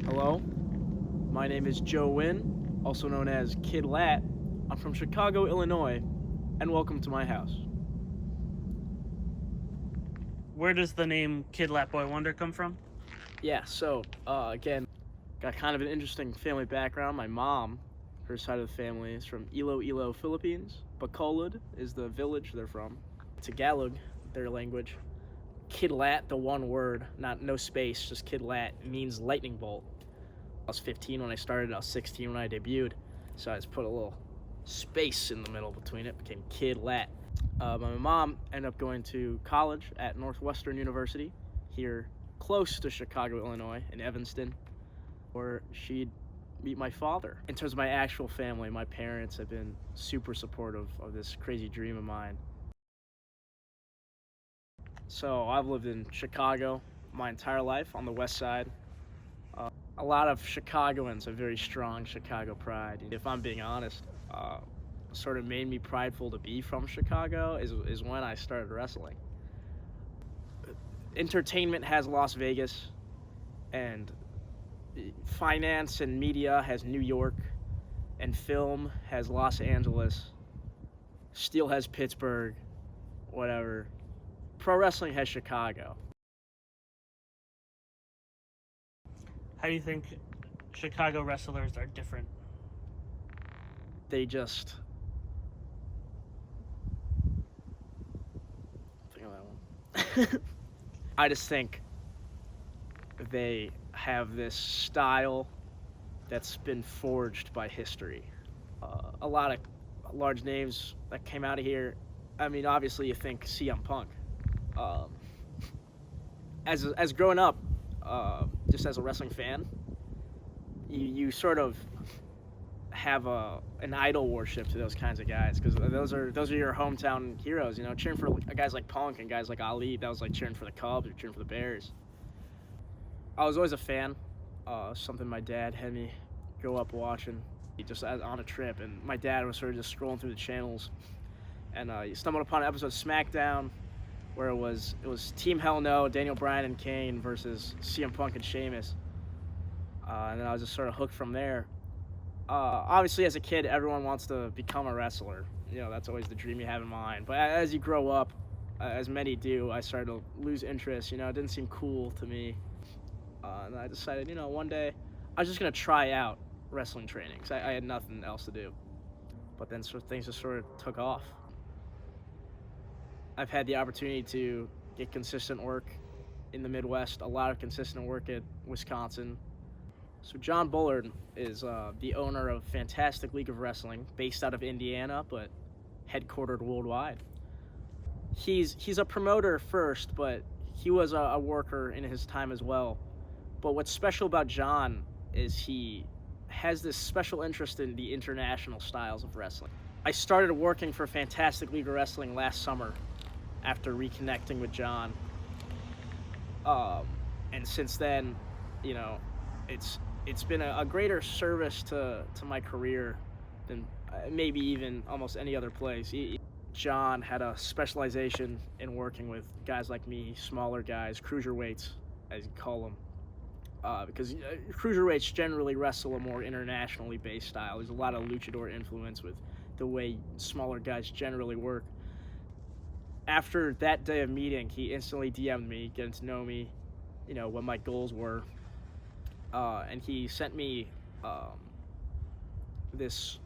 Hello, my name is Joe Wynn, also known as Kid Lat. I'm from Chicago, Illinois, and welcome to my house. Where does the name Kid Lat Boy Wonder come from? Yeah, again, got kind of an interesting family background. My mom, her side of the family, is from Iloilo, Philippines. Bacolod is the village they're from. Tagalog, their language. Kid Lat, the one word, no space, just Kid Lat, means lightning bolt. I was 15 when I started, I was 16 when I debuted, so I just put a little space in the middle between it, became Kid Lat. My mom ended up going to college at Northwestern University here close to Chicago, Illinois, in Evanston, where she'd meet my father. In terms of my actual family, my parents have been super supportive of this crazy dream of mine. So I've lived in Chicago my entire life on the west side. A lot of Chicagoans have very strong Chicago pride. If I'm being honest, sort of made me prideful to be from Chicago is when I started wrestling. Entertainment has Las Vegas, and finance and media has New York, and film has Los Angeles. Steel has Pittsburgh, whatever. Pro wrestling has Chicago. How do you think Chicago wrestlers are different? They just think of that one. I just think they have this style that's been forged by history. A lot of large names that came out of here. I mean, obviously, you think CM Punk. Um, as growing up, just as a wrestling fan, you sort of have an idol worship to those kinds of guys, because those are your hometown heroes. You know, cheering for guys like Punk and guys like Ali. That was like cheering for the Cubs or cheering for the Bears. I was always a fan. Something my dad had me grow up watching. Just on a trip, and my dad was sort of just scrolling through the channels, and he stumbled upon an episode of SmackDown where it was Team Hell No, Daniel Bryan and Kane versus CM Punk and Sheamus, and then I was just sort of hooked from there. Obviously, as a kid, everyone wants to become a wrestler. You know, that's always the dream you have in mind. But as you grow up, as many do, I started to lose interest. You know, it didn't seem cool to me, and I decided, one day I was just gonna try out wrestling training, because I had nothing else to do. But then things just sort of took off. I've had the opportunity to get consistent work in the Midwest, a lot of consistent work at Wisconsin. So John Bullard is the owner of Fantastic League of Wrestling, based out of Indiana, but headquartered worldwide. He's a promoter first, but he was a worker in his time as well. But what's special about John is he has this special interest in the international styles of wrestling. I started working for Fantastic League of Wrestling last summer after reconnecting with John. And since then, it's been a greater service to my career than maybe even almost any other place. John had a specialization in working with guys like me, smaller guys, cruiserweights, as you call them. Because cruiserweights generally wrestle a more internationally based style. There's a lot of luchador influence with the way smaller guys generally work. After that day of meeting, he instantly DM'd me, getting to know me, what my goals were. And he sent me this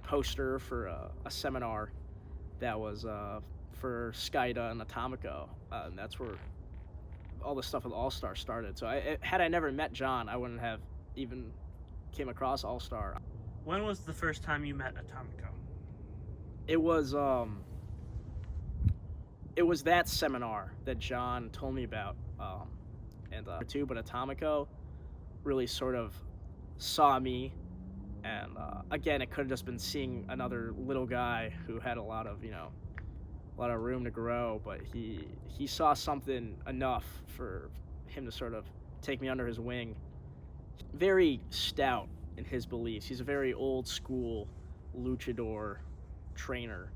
poster for a seminar that was for Skida and Atomico. And that's where all the stuff with All Star started. So had I never met John, I wouldn't have even came across All Star. When was the first time you met Atomico? It was that seminar that John told me about, but Atomico really sort of saw me, and again, it could have just been seeing another little guy who had a lot of room to grow, but he saw something enough for him to sort of take me under his wing. Very stout in his beliefs. He's a very old school luchador trainer.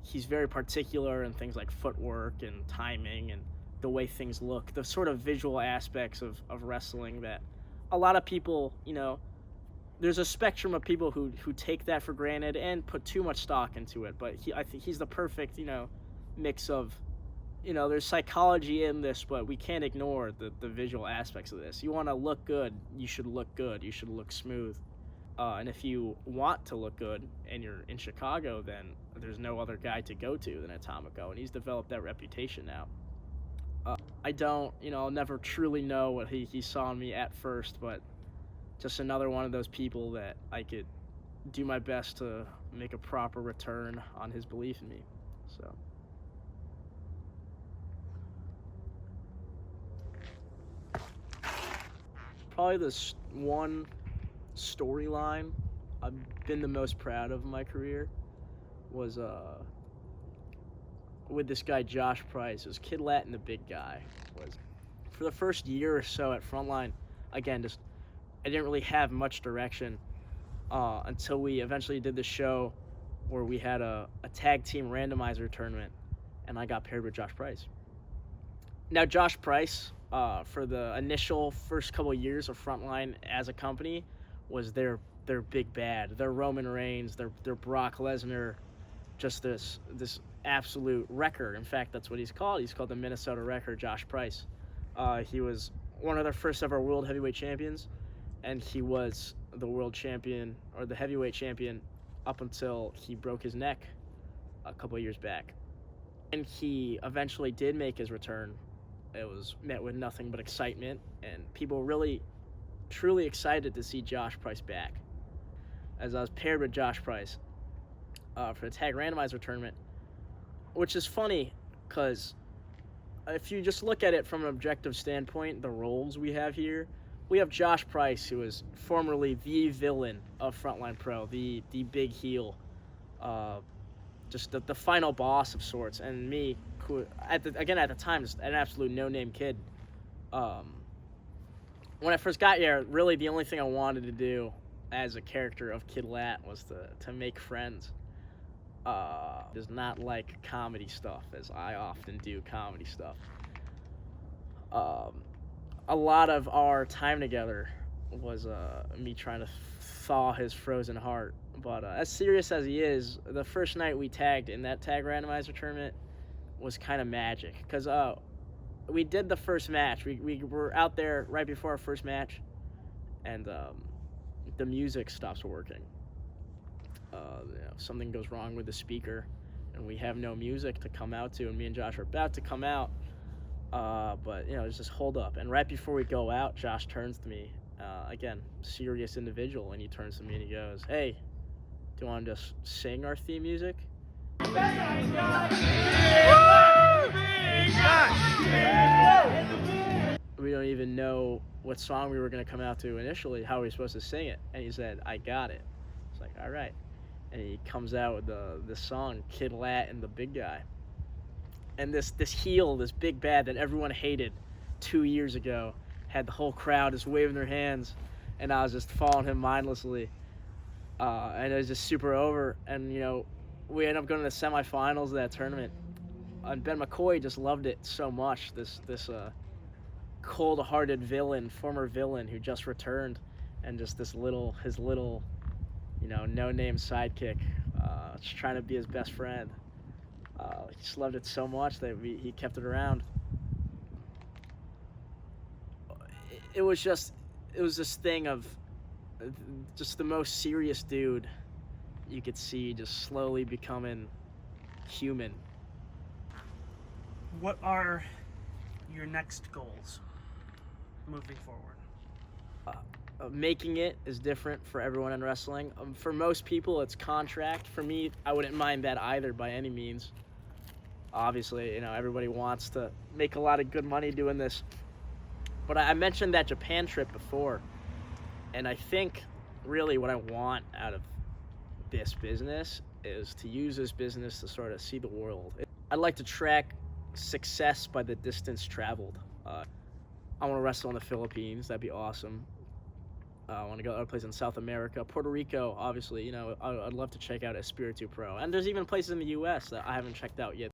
He's very particular in things like footwork and timing and the way things look, the sort of visual aspects of wrestling that a lot of people, there's a spectrum of people who take that for granted and put too much stock into it. But I think he's the perfect, mix of, there's psychology in this, but we can't ignore the visual aspects of this. You want to look good, you should look good. You should look smooth. And if you want to look good and you're in Chicago, then there's no other guy to go to than Atomico, and he's developed that reputation now. I don't, I'll never truly know what he saw in me at first, but just another one of those people that I could do my best to make a proper return on his belief in me. So. Probably this one storyline I've been the most proud of in my career was with this guy Josh Price. It was Kid Lat and the Big Guy. For the first year or so at Frontline, again, just I didn't really have much direction until we eventually did the show where we had a tag team randomizer tournament, and I got paired with Josh Price. Now, Josh Price, for the initial first couple of years of Frontline as a company, was their big bad, their Roman Reigns, their Brock Lesnar, just this absolute wrecker. In fact, that's what he's called. He's called the Minnesota Wrecker, Josh Price. He was one of their first ever world heavyweight champions, and he was the world champion or the heavyweight champion up until he broke his neck a couple of years back. And he eventually did make his return. It was met with nothing but excitement, and people really, truly excited to see Josh Price back. As I was paired with Josh Price for the tag randomizer tournament, which is funny because if you just look at it from an objective standpoint, the roles we have here, we have Josh Price, who is formerly the villain of Frontline Pro, the big heel, just the final boss of sorts, and me, who at the time, just an absolute no-name kid. When I first got here, really the only thing I wanted to do as a character of Kid Lat was to make friends. Does not like comedy stuff, as I often do comedy stuff. A lot of our time together was me trying to thaw his frozen heart. But as serious as he is, the first night we tagged in that tag randomizer tournament was kind of magic. Because we did the first match. We were out there right before our first match, and the music stops working. Something goes wrong with the speaker, and we have no music to come out to, and me and Josh are about to come out, but there's this hold up, and right before we go out, Josh turns to me, again, serious individual, and he turns to me and he goes, "Hey, do you want to just sing our theme music?" We don't even know what song we were going to come out to initially, how we were supposed to sing it, and he said, "I got it." It's like, all right. And he comes out with the song Kid Lat and the Big Guy. And this heel, this big bad that everyone hated 2 years ago, had the whole crowd just waving their hands, and I was just following him mindlessly. And it was just super over. And, we ended up going to the semifinals of that tournament. And Ben McCoy just loved it so much, this cold-hearted villain, former villain who just returned, and just his little no-name sidekick, just trying to be his best friend. He just loved it so much that he kept it around. It was this thing of just the most serious dude you could see just slowly becoming human. What are your next goals moving forward? Making it is different for everyone in wrestling. For most people, it's contract. For me, I wouldn't mind that either by any means. Obviously, everybody wants to make a lot of good money doing this. But I mentioned that Japan trip before, and I think really what I want out of this business is to use this business to sort of see the world. I'd like to track success by the distance traveled. I want to wrestle in the Philippines. That'd be awesome. I want to go to other places in South America. Puerto Rico, obviously, I'd love to check out Espiritu Pro. And there's even places in the U.S. that I haven't checked out yet,